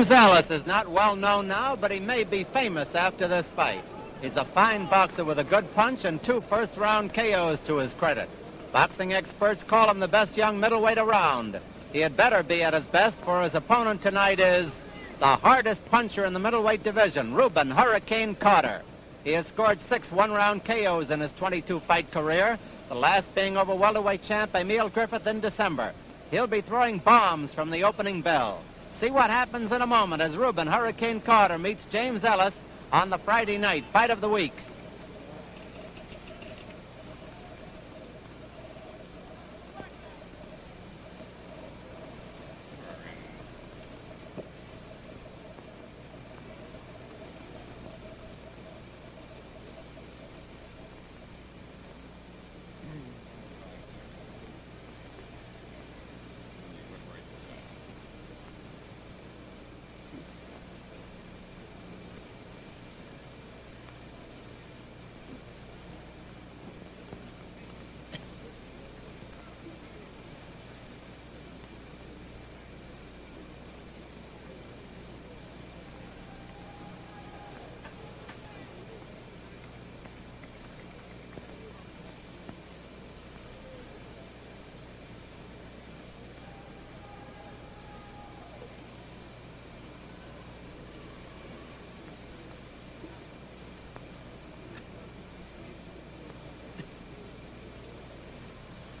James Ellis is not well known now, but he may be famous after this fight. He's a fine boxer with a good punch and 2 first-round KOs to his credit. Boxing experts call him the best young middleweight around. He had better be at his best, for his opponent tonight is the hardest puncher in the middleweight division, Rubin Hurricane Carter. He has scored 6 one-round KOs in his 22-fight career, the last being over welterweight champ Emil Griffith in December. He'll be throwing bombs from the opening bell. See what happens in a moment as Rubin Hurricane Carter meets James Ellis on the Friday night fight of the week.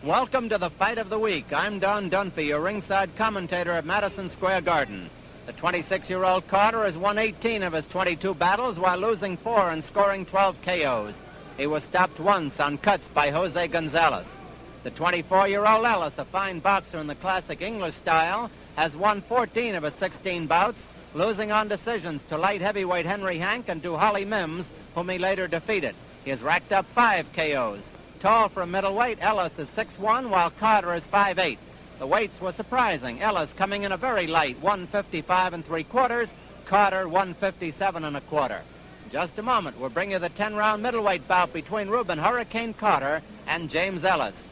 Welcome to the fight of the week. I'm Don Dunphy, your ringside commentator at Madison Square Garden. The 26-year-old Carter has won 18 of his 22 battles while losing 4 and scoring 12 KOs. He was stopped once on cuts by Jose Gonzalez. The 24-year-old Ellis, a fine boxer in the classic English style, has won 14 of his 16 bouts, losing on decisions to light heavyweight Henry Hank and to Holly Mims, whom he later defeated. He has racked up 5 KOs. Tall for a middleweight, Ellis is 6'1", while Carter is 5'8". The weights were surprising. Ellis coming in a very light 155 3/4, Carter 157 1/4. In just a moment, we'll bring you the 10-round middleweight bout between Rubin Hurricane Carter and James Ellis.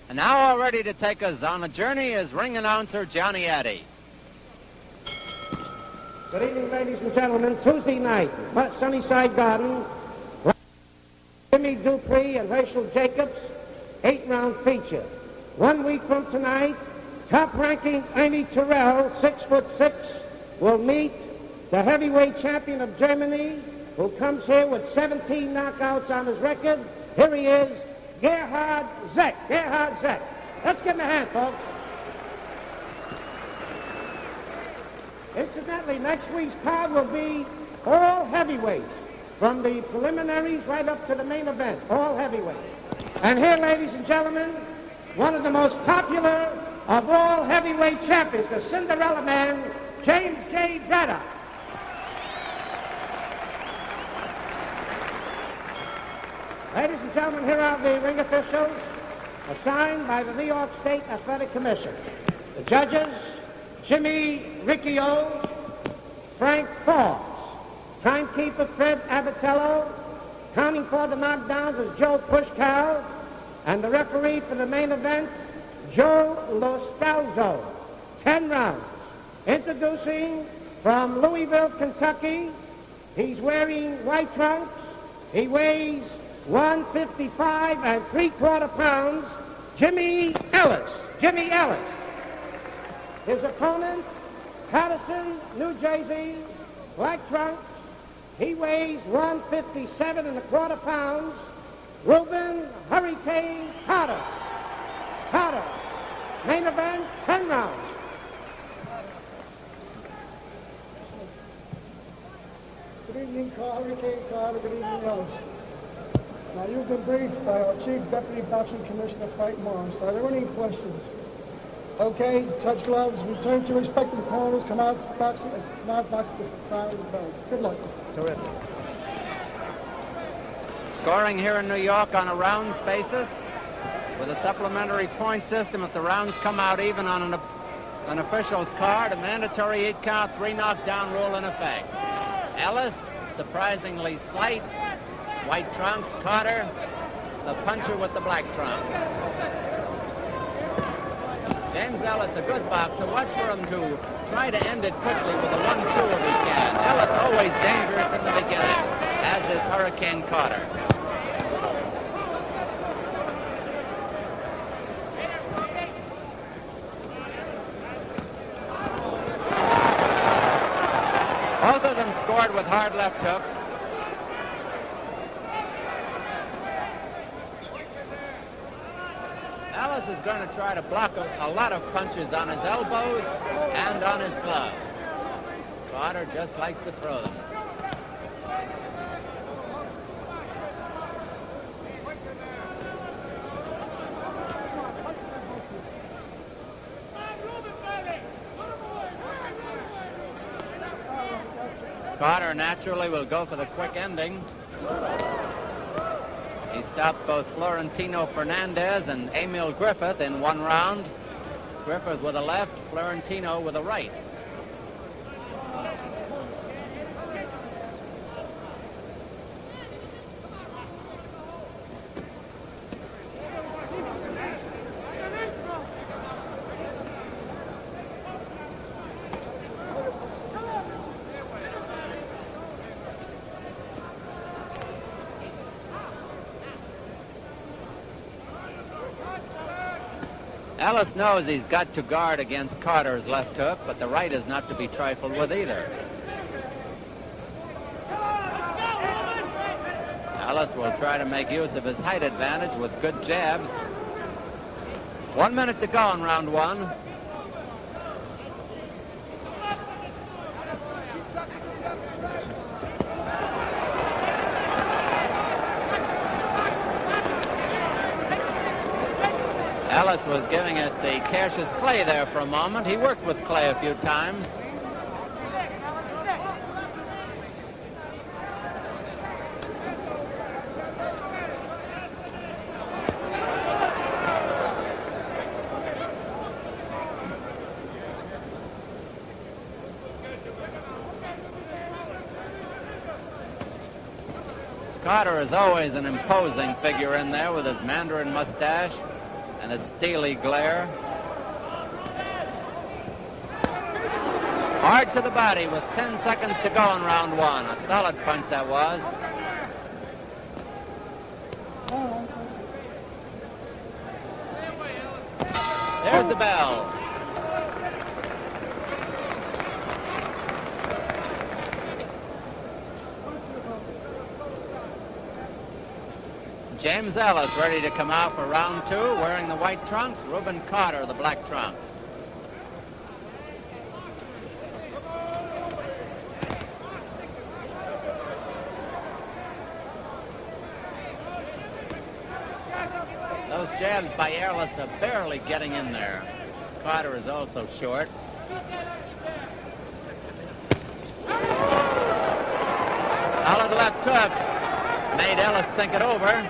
And now all ready to take us on a journey is ring announcer Johnny Addy. Good evening, ladies and gentlemen. Tuesday night, Sunnyside Garden, Jimmy Dupree and Herschel Jacobs, 8-round feature. 1 week from tonight, top-ranking Ernie Terrell, 6'6", will meet the heavyweight champion of Germany, who comes here with 17 knockouts on his record. Here he is, Gerhard Zeck. Gerhard Zeck. Let's give him a hand, folks. Incidentally, next week's card will be all heavyweights, from the preliminaries right up to the main event, all heavyweights. And here, ladies and gentlemen, one of the most popular of all heavyweight champions, the Cinderella Man, James J. Braddock. Ladies and gentlemen, here are the ring officials assigned by the New York State Athletic Commission. The judges: Jimmy Riccio, Frank Forbes. Timekeeper Fred Abatello. Counting for the knockdowns is Joe Pushkow. And the referee for the main event, Joe Lostalzo. 10 rounds. Introducing from Louisville, Kentucky. He's wearing white trunks. He weighs 155 3/4 pounds. Jimmy Ellis. Jimmy Ellis. His opponent, Patterson, New Jersey, black trunks. He weighs 157 1/4 pounds. Rubin Hurricane Carter. Carter. Main event, 10 rounds. Good evening, Hurricane Carter. Good evening, Ellis. Now, you've been briefed by our Chief Deputy Boxing Commissioner, Frank Morris. Are there any questions? Okay, touch gloves, return to respective corners, come out boxing, not box the side of the belt. Good luck. Terrific. Scoring here in New York on a rounds basis with a supplementary point system. If the rounds come out even on an official's card, a mandatory 8-count, 3 knockdown rule in effect. Ellis, surprisingly slight, white trunks. Carter, the puncher with the black trunks. James Ellis, a good boxer. Watch for him to try to end it quickly with a 1-2 if he can. Ellis always dangerous in the beginning, as is Hurricane Carter. Both of them scored with hard left hooks. Ellis is going to try to block a lot of punches on his elbows and on his gloves. Carter just likes to throw them. Carter naturally will go for the quick ending. He stopped both Florentino Fernandez and Emil Griffith in one round. Griffith with a left, Florentino with a right. Ellis knows he's got to guard against Carter's left hook, but the right is not to be trifled with either. Ellis will try to make use of his height advantage with good jabs. 1 minute to go in round one. Ellis was giving it the Cassius Clay there for a moment. He worked with Clay a few times. Carter is always an imposing figure in there with his Mandarin mustache and a steely glare. Hard to the body with 10 seconds to go in round one. A solid punch that was. There's the bell. James Ellis ready to come out for round two, wearing the white trunks. Rubin Carter, the black trunks. Those jabs by Ellis are barely getting in there. Carter is also short. Solid left hook. Made Ellis think it over.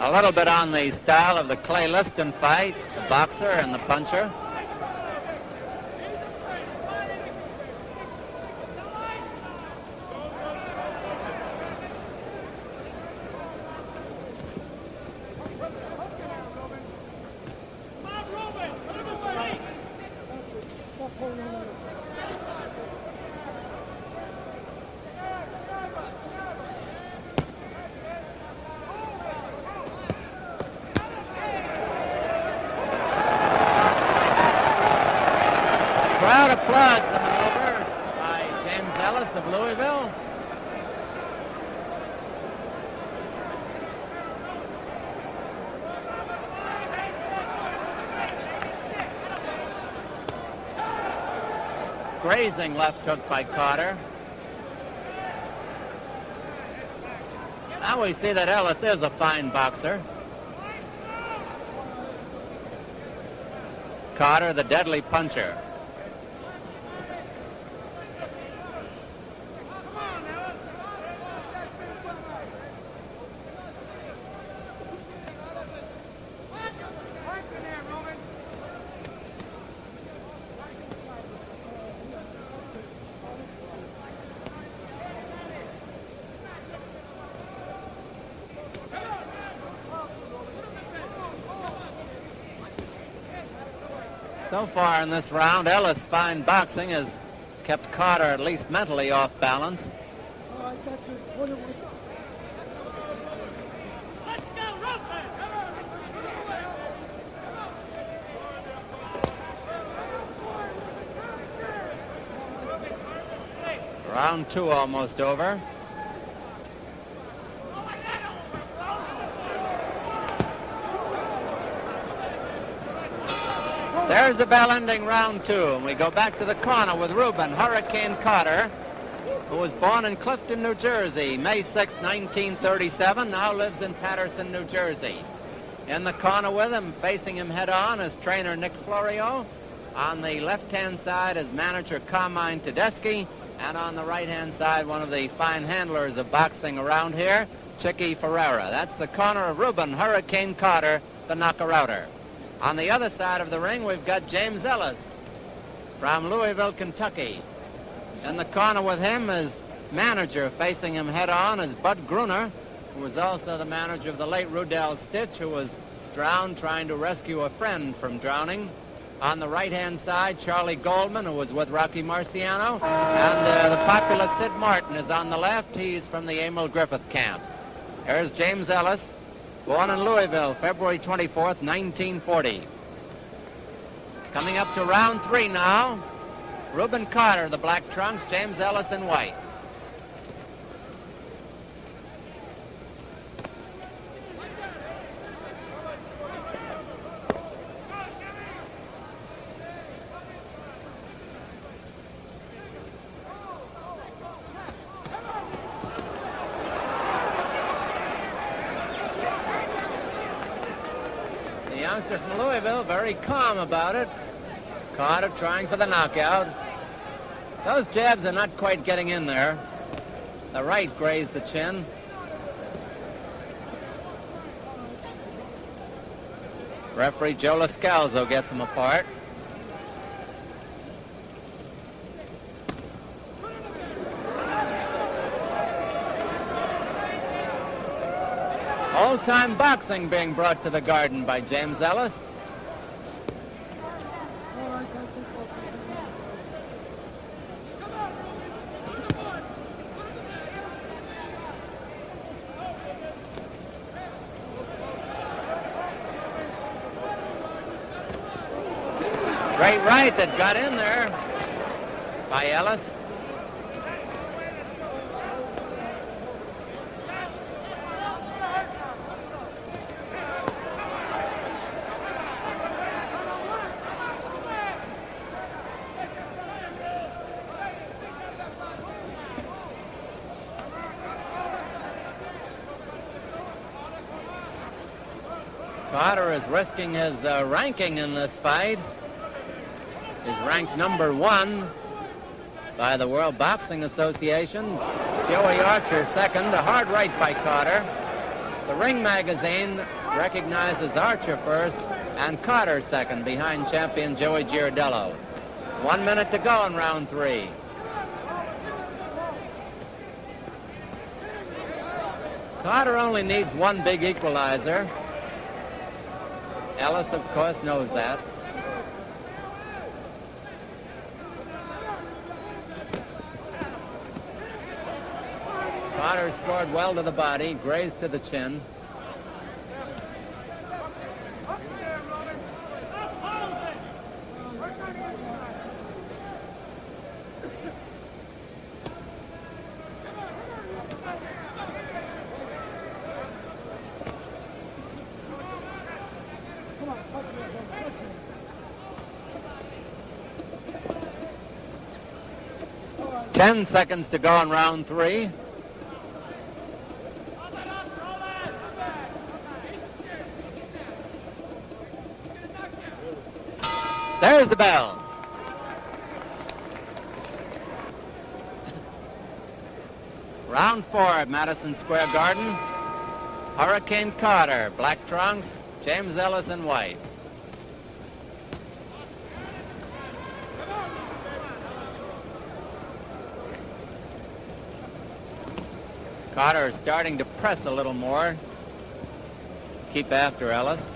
A little bit on the style of the Clay Liston fight, the boxer and the puncher. Crowd applauds the maneuver by James Ellis of Louisville. Grazing left hook by Carter. Now we see that Ellis is a fine boxer. Carter, the deadly puncher. So far in this round, Ellis' fine boxing has kept Carter at least mentally off balance. All right, that's it. What it was. Round 2 almost over. There's the bell ending round 2, and we go back to the corner with Rubin, Hurricane Carter, who was born in Clifton, New Jersey, May 6, 1937, now lives in Patterson, New Jersey. In the corner with him, facing him head-on, is trainer Nick Florio. On the left-hand side is manager Carmine Tedeschi, and on the right-hand side, one of the fine handlers of boxing around here, Chicky Ferreira. That's the corner of Rubin, Hurricane Carter, the knocker-outer. On the other side of the ring, we've got James Ellis from Louisville, Kentucky. In the corner with him is manager, facing him head-on, is Bud Gruner, who was also the manager of the late Rudell Stitch, who was drowned trying to rescue a friend from drowning. On the right-hand side, Charlie Goldman, who was with Rocky Marciano. And the popular Sid Martin is on the left. He's from the Emil Griffith camp. There's James Ellis, born in Louisville, February 24th, 1940. Coming up to round 3 now. Rubin Carter, the black trunks, James Ellis in white. The youngster from Louisville, very calm about it. Carter trying for the knockout. Those jabs are not quite getting in there. The right grazed the chin. Referee Joe Lascalzo gets him apart. Old-time boxing being brought to the Garden by James Ellis. Straight right that got in there by Ellis. Carter is risking his ranking in this fight. He's ranked number 1 by the World Boxing Association. Joey Archer second, a hard right by Carter. The Ring magazine recognizes Archer first and Carter second behind champion Joey Giardello. 1 minute to go in round 3. Carter only needs one big equalizer. Ellis, of course, knows that. Carter scored well to the body, grazed to the chin. Come on, touch me. 10 seconds to go in round 3. There's the bell. Round 4 at Madison Square Garden. Hurricane Carter, black trunks, James Ellis in white. Carter is starting to press a little more. Keep after Ellis.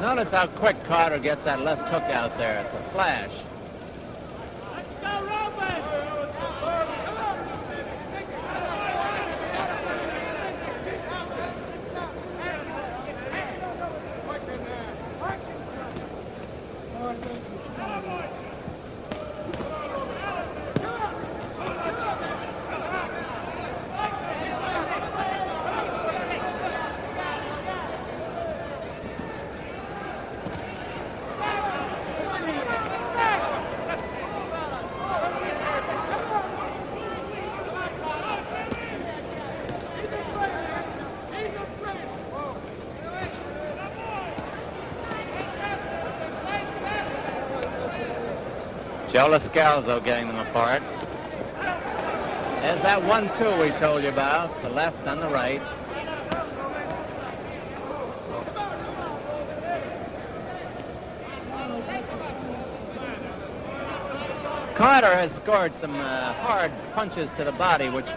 Notice how quick Carter gets that left hook out there. It's a flash. Let's go, Rubin! Joe Lascalzo getting them apart. There's that 1-2 we told you about, the left and the right. Carter has scored some hard punches to the body, which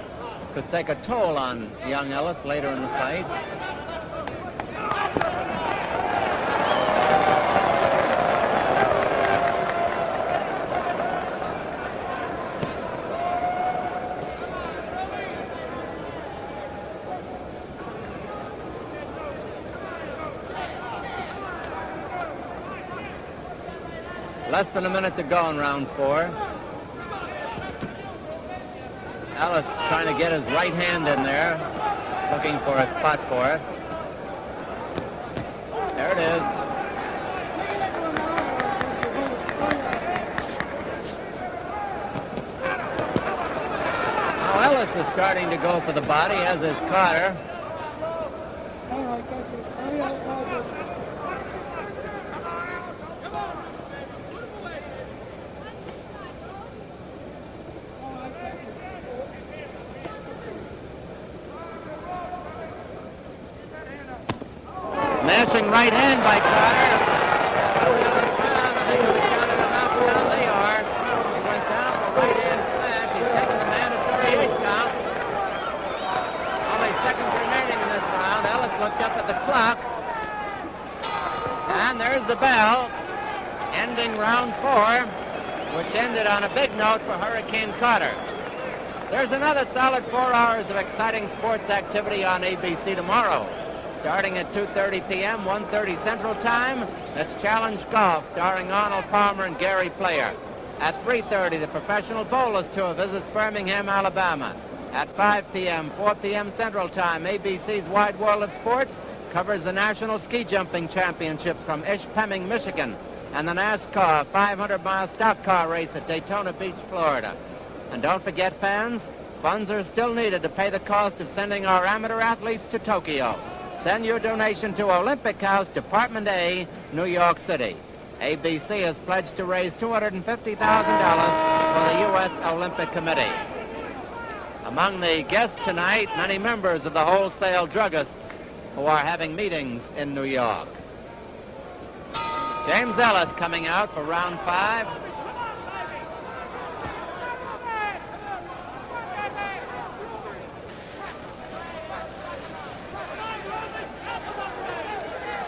could take a toll on young Ellis later in the fight. Less than a minute to go in round 4. Ellis trying to get his right hand in there, looking for a spot for it. There it is. Now Ellis is starting to go for the body, as is Carter. All right, that's it. On the outside. Smashing right hand by Carter. I think it was counted a knockdown. They are. He went down for a right hand smash. He's taking the mandatory 8 count. Only seconds remaining in this round. Ellis looked up at the clock. And there's the bell, ending round 4, which ended on a big note for Hurricane Carter. There's another solid 4 hours of exciting sports activity on ABC tomorrow. Starting at 2:30 p.m., 1:30 Central Time, that's Challenge Golf, starring Arnold Palmer and Gary Player. At 3:30, the Professional Bowlers Tour visits Birmingham, Alabama. At 5 p.m., 4 p.m. Central Time, ABC's Wide World of Sports covers the National Ski Jumping Championships from Ishpeming, Michigan, and the NASCAR 500-mile stock car race at Daytona Beach, Florida. And don't forget, fans, funds are still needed to pay the cost of sending our amateur athletes to Tokyo. Send your donation to Olympic House, Department A, New York City. ABC has pledged to raise $250,000 for the U.S. Olympic Committee. Among the guests tonight, many members of the wholesale druggists who are having meetings in New York. James Ellis coming out for round 5.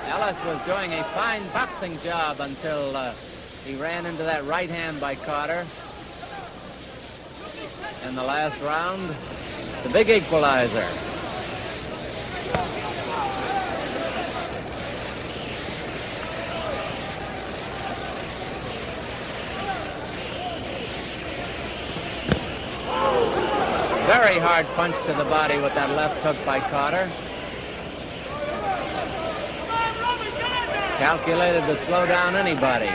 Ellis was doing a fine boxing job until he ran into that right hand by Carter in the last round. The big equalizer. Very hard punch to the body with that left hook by Carter. Calculated to slow down anybody.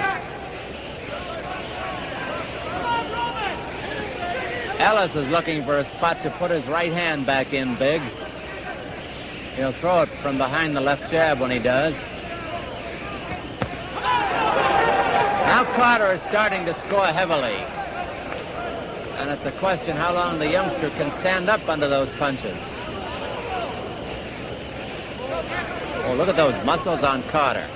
Ellis is looking for a spot to put his right hand back in big. He'll throw it from behind the left jab when he does. Now Carter is starting to score heavily. And it's a question how long the youngster can stand up under those punches. Oh, look at those muscles on Carter.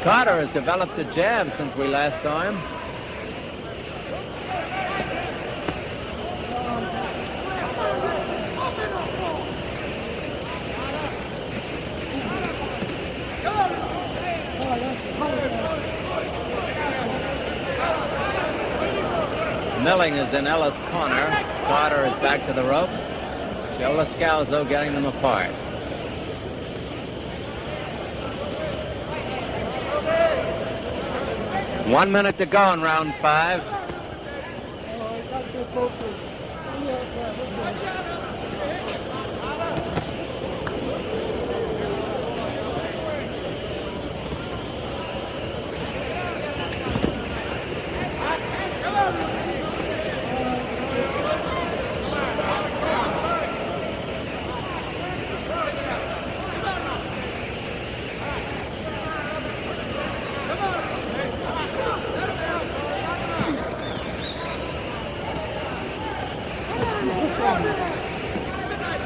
Carter has developed a jab since we last saw him. Milling is in Ellis' corner. Carter is back to the ropes. Joe Lascalzo getting them apart. One minute to go in round 5.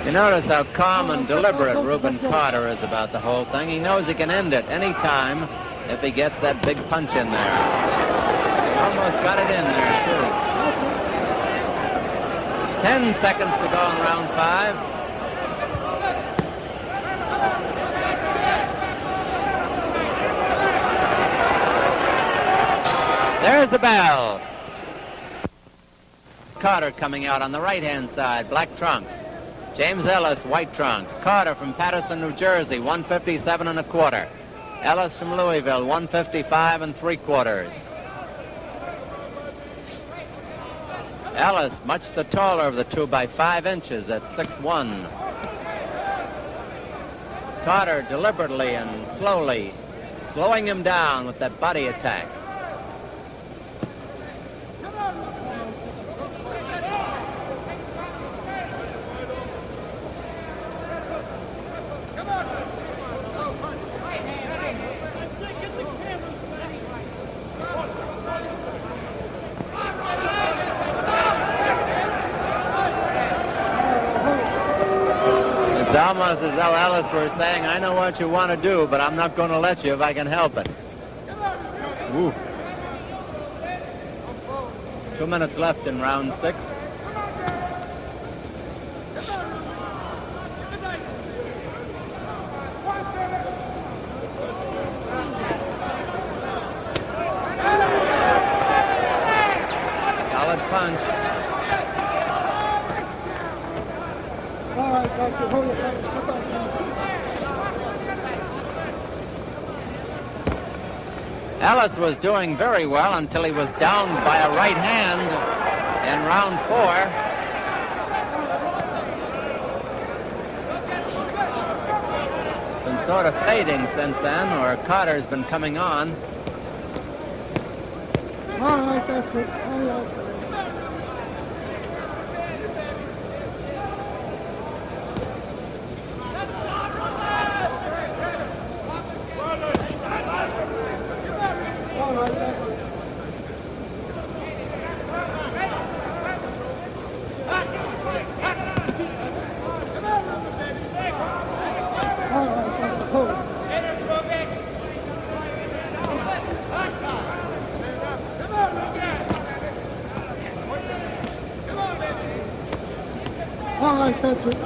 You notice how calm and deliberate Rubin Carter is about the whole thing. He knows he can end it any time if he gets that big punch in there. Almost got it in there, too. 10 seconds to go in round 5. There's the bell. Carter coming out on the right-hand side, black trunks. James Ellis, white trunks. Carter from Paterson, New Jersey, 157 1/4. Ellis from Louisville, 155 3/4. Ellis, much the taller of the two by 5 inches at 6'1". Carter deliberately and slowly slowing him down with that body attack. It's almost as though Ellis were saying, I know what you want to do, but I'm not going to let you if I can help it. Woo. 2 minutes left in round 6. Solid punch. All right, that's it. Hold it, that's it. Step back now. Ellis was doing very well until he was down by a right hand in round 4. Been sort of fading since then, or Carter's been coming on. All right, that's it. All right. All right, that's it.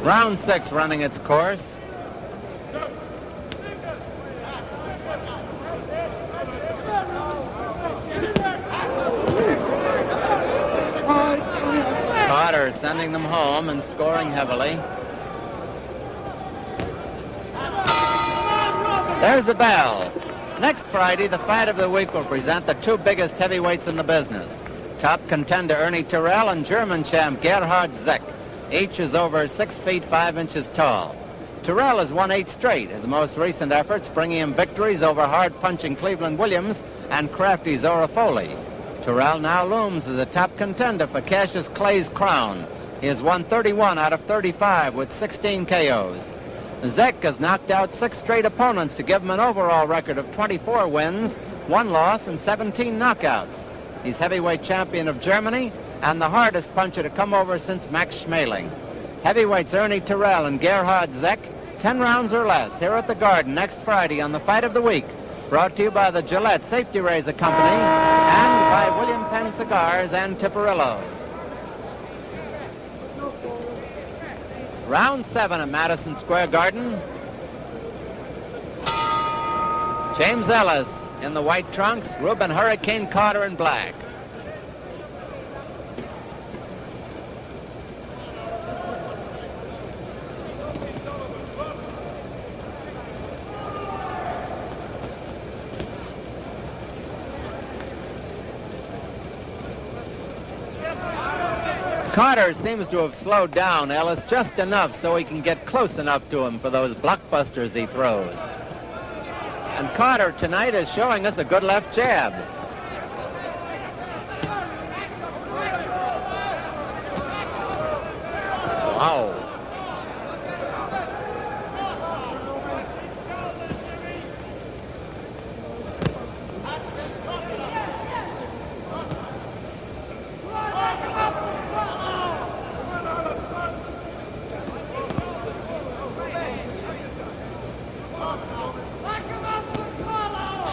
Round 6 running its course. Carter sending them home and scoring heavily. There's the bell. Next Friday, the fight of the week will present the 2 biggest heavyweights in the business. Top contender Ernie Terrell and German champ Gerhard Zick. Each is over 6 feet 5 inches tall. Terrell has won 8 straight, his most recent efforts bringing him victories over hard-punching Cleveland Williams and crafty Zora Foley. Terrell now looms as a top contender for Cassius Clay's crown. He has won 31 out of 35 with 16 KOs. Zek has knocked out 6 straight opponents to give him an overall record of 24 wins, 1 loss, and 17 knockouts. He's heavyweight champion of Germany and the hardest puncher to come over since Max Schmeling. Heavyweights Ernie Terrell and Gerhard Zek, 10 rounds or less, here at the Garden next Friday on the Fight of the Week. Brought to you by the Gillette Safety Razor Company and by William Penn Cigars and Tiparillos. Round 7 at Madison Square Garden. James Ellis in the white trunks, Rubin Hurricane Carter in black. Carter seems to have slowed down Ellis just enough so he can get close enough to him for those blockbusters he throws. And Carter tonight is showing us a good left jab. Wow.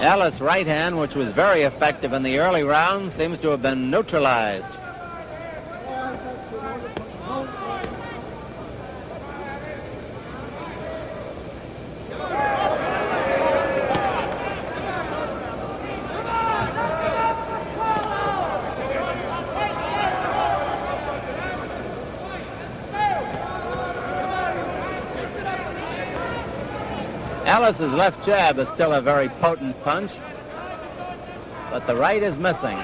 Ellis' right hand, which was very effective in the early rounds, seems to have been neutralized. Ellis's left jab is still a very potent punch, but the right is missing. A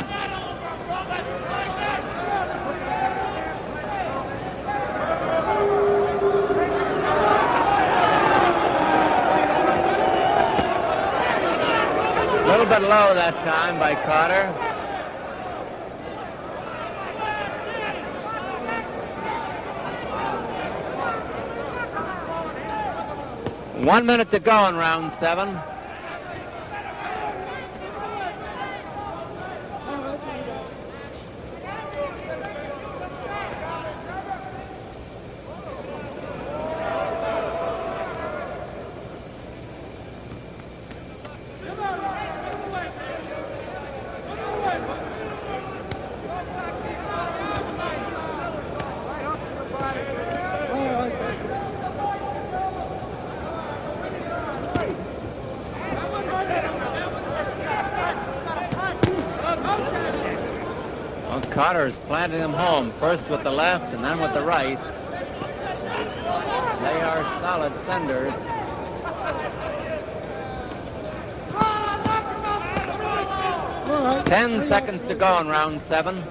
little bit low that time by Carter. One minute to go in round 7. Carter's planting them home, first with the left and then with the right. They are solid senders. Right. 10 seconds to go in round 7.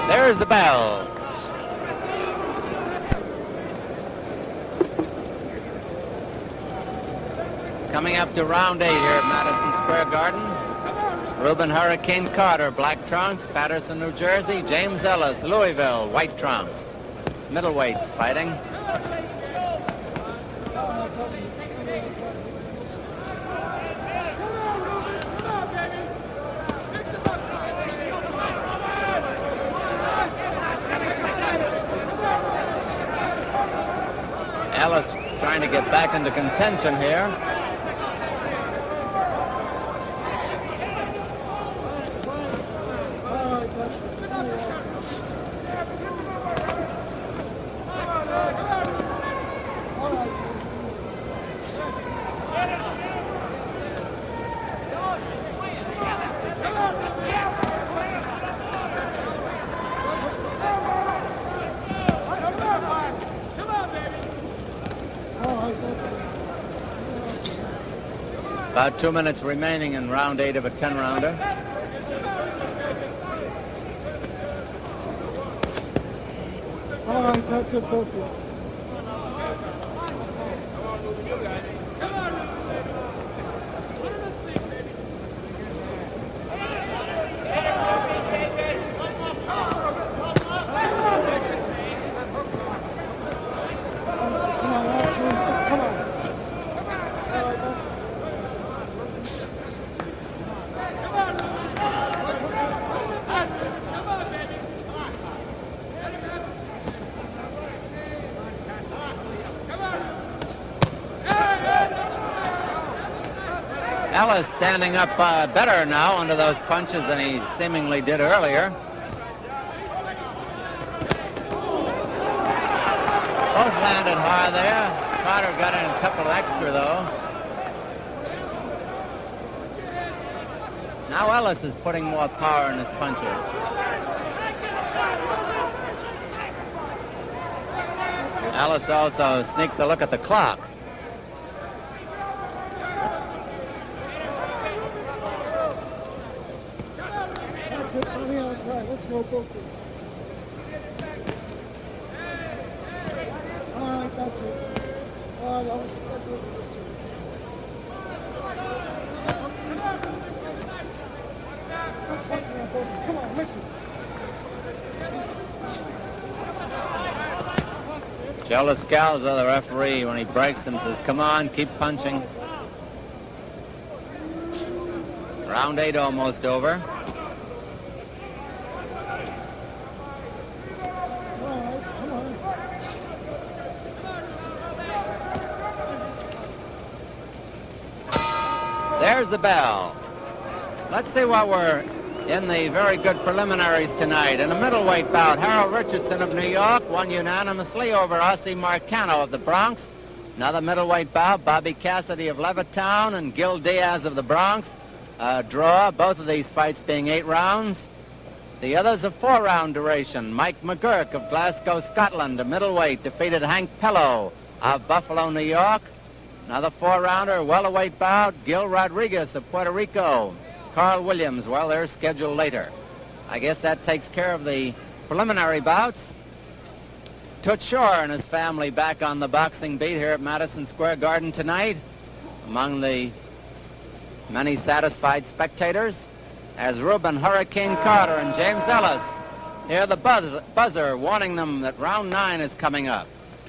There's the bell. Coming up to round 8 here at Madison Square Garden. Rubin Hurricane Carter, black trunks. Patterson, New Jersey. James Ellis, Louisville, white trunks. Middleweights fighting. Ellis trying to get back into contention here. About 2 minutes remaining in round 8 of a 10-rounder. All right, that's it, both of you. Ellis standing up better now under those punches than he seemingly did earlier. Both landed high there. Carter got in a couple extra, though. Now Ellis is putting more power in his punches. Ellis also sneaks a look at the clock. That's it, on the outside. Let's go, both. All right, that's it. All right, Ellis, that's it. Let's punch it on both. Come on, mix it. Joe Lascalzo, the referee, when he breaks him, says, come on, keep punching. Round 8 almost over. There's the bell. Let's see what we're in the very good preliminaries tonight. In a middleweight bout, Harold Richardson of New York won unanimously over Ossie Marcano of the Bronx. Another middleweight bout, Bobby Cassidy of Levittown and Gil Diaz of the Bronx. Draw, both of these fights being 8 rounds. The others a 4-round duration. Mike McGurk of Glasgow, Scotland, a middleweight, defeated Hank Pello of Buffalo, New York. Another 4-rounder, welterweight bout, Gil Rodriguez of Puerto Rico. Carl Williams, well, they're scheduled later. I guess that takes care of the preliminary bouts. Toots Shore and his family back on the boxing beat here at Madison Square Garden tonight. Among the many satisfied spectators, as Rubin, Hurricane Carter, and James Ellis hear the buzzer warning them that round 9 is coming up.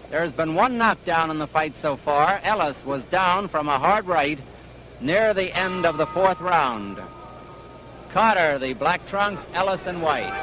There's been one knockdown in the fight so far. Ellis was down from a hard right near the end of the 4th round. Carter, the black trunks, Ellis in white.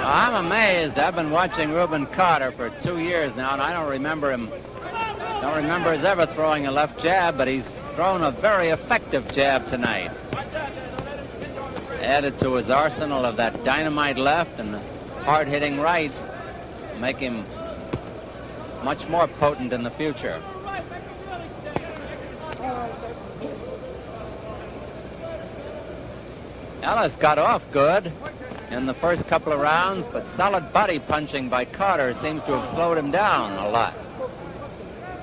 I'm amazed. I've been watching Rubin Carter for 2 years now, and I don't remember his ever throwing a left jab, but he's thrown a very effective jab tonight. Added to his arsenal of that dynamite left and the hard-hitting right, make him much more potent in the future. Ellis got off good in the first couple of rounds, but solid body punching by Carter seems to have slowed him down a lot.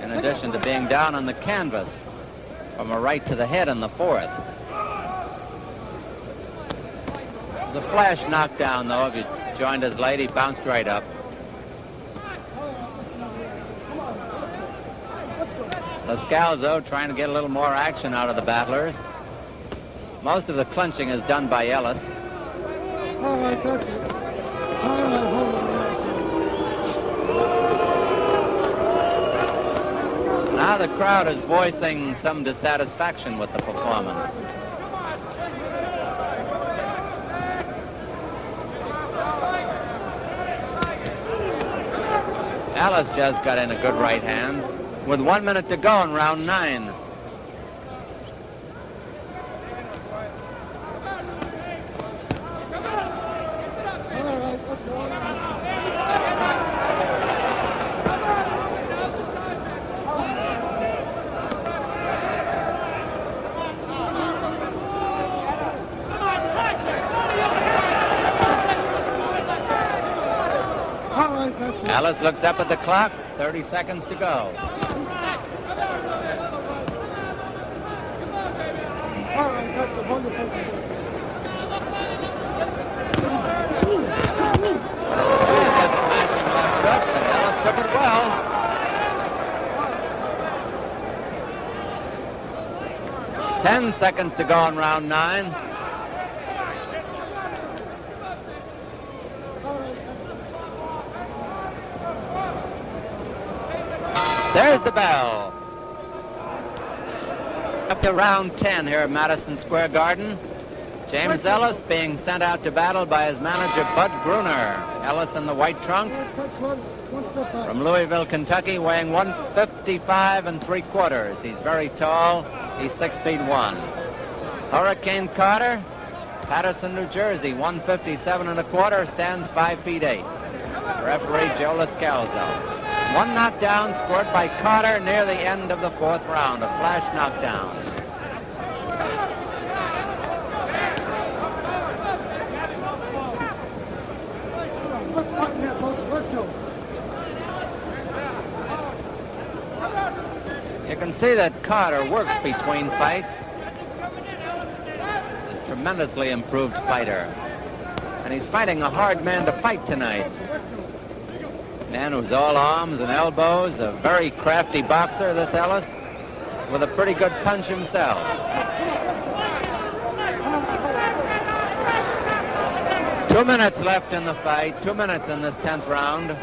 In addition to being down on the canvas from a right to the head in the 4th. It was a flash knockdown, though. If you joined us late, he bounced right up. Lascalzo trying to get a little more action out of the battlers. Most of the clinching is done by Ellis. All right, that's it. All right, hold on. Now the crowd is voicing some dissatisfaction with the performance. Ellis just got in a good right hand with 1 minute to go in round 9. Ellis looks up at the clock, 30 seconds to go. All right, that's a wonderful thing. There's a smashing left hook, but Ellis took it well. 10 seconds to go in round 9. There's the bell. Up to round 10 here at Madison Square Garden. James Ellis being sent out to battle by his manager, Bud Gruner. Ellis in the white trunks from Louisville, Kentucky, weighing 155 3/4. He's very tall. He's 6'1". Hurricane Carter, Patterson, New Jersey, 157 1/4, stands 5'8". Referee Joe Lascalzo. One knockdown scored by Carter near the end of the 4th round, a flash knockdown. You can see that Carter works between fights. A tremendously improved fighter. And he's fighting a hard man to fight tonight. Man who's all arms and elbows, a very crafty boxer, this Ellis, with a pretty good punch himself. Two minutes left in the fight, 2 minutes in this 10th round.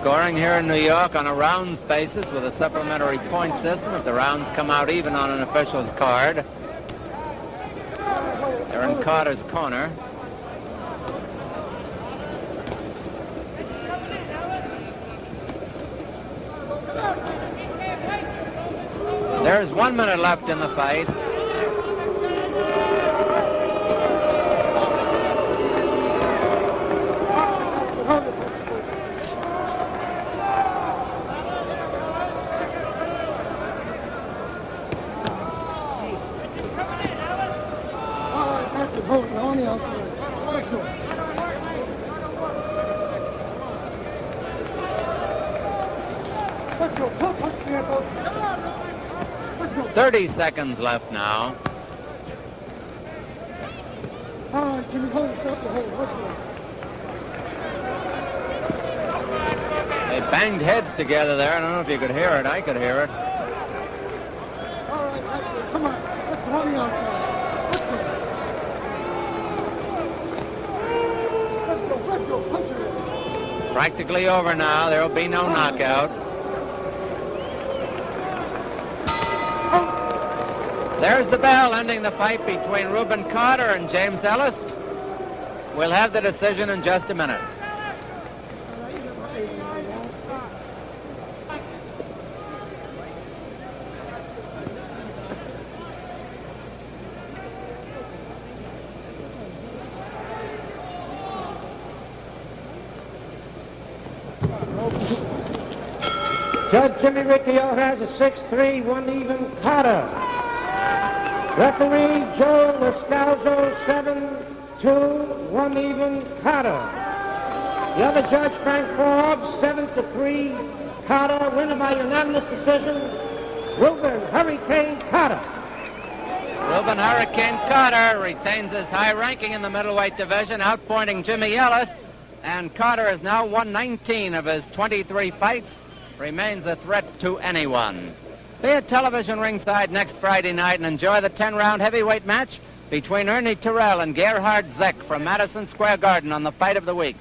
Scoring here in New York on a rounds basis with a supplementary point system if the rounds come out even on an official's card. They're in Carter's corner. There's 1 minute left in the fight. Let's go. Let's go. Punch the elbow. Let's go. 30 seconds left now. All right, Jimmy, hold. Stop the hold. Let's go. They banged heads together there. I don't know if you could hear it. I could hear it. All right, that's it. Come on. Let's go on the outside. Let's go. Let's go. Punch it. Practically over now. There will be no knockout. There's the bell ending the fight between Rubin Carter and James Ellis. We'll have the decision in just a minute. Judge Jimmy Riccio has a 6-3, 1 even Carter. Referee Joe Lascalzo, 7-2, 1 even Carter. The other judge, Frank Forbes, 7-3, Carter. Winner by unanimous decision, Rubin Hurricane Carter. Rubin Hurricane Carter retains his high ranking in the middleweight division, outpointing Jimmy Ellis. And Carter has now won 19 of his 23 fights. Remains a threat to anyone. Be at television ringside next Friday night and enjoy the 10-round heavyweight match between Ernie Terrell and Gerhard Zeck from Madison Square Garden on the Fight of the Week.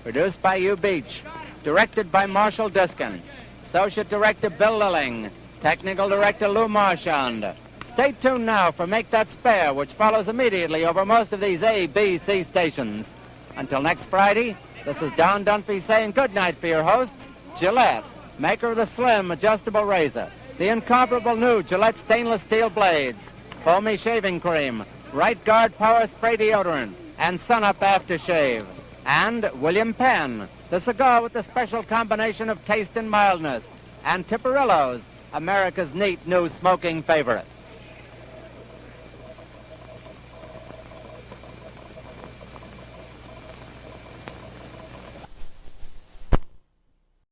Produced by Hugh Beach. Directed by Marshall Diskin. Associate Director Bill Lilling. Technical Director Lou Marchand. Stay tuned now for Make That Spare, which follows immediately over most of these ABC stations. Until next Friday, this is Don Dunphy saying good night for your hosts, Gillette, maker of the slim adjustable razor, the incomparable new Gillette stainless steel blades, foamy shaving cream, Right Guard Power Spray deodorant, and Sun Up aftershave. And William Penn, the cigar with the special combination of taste and mildness. And Tiparillos, America's neat new smoking favorite.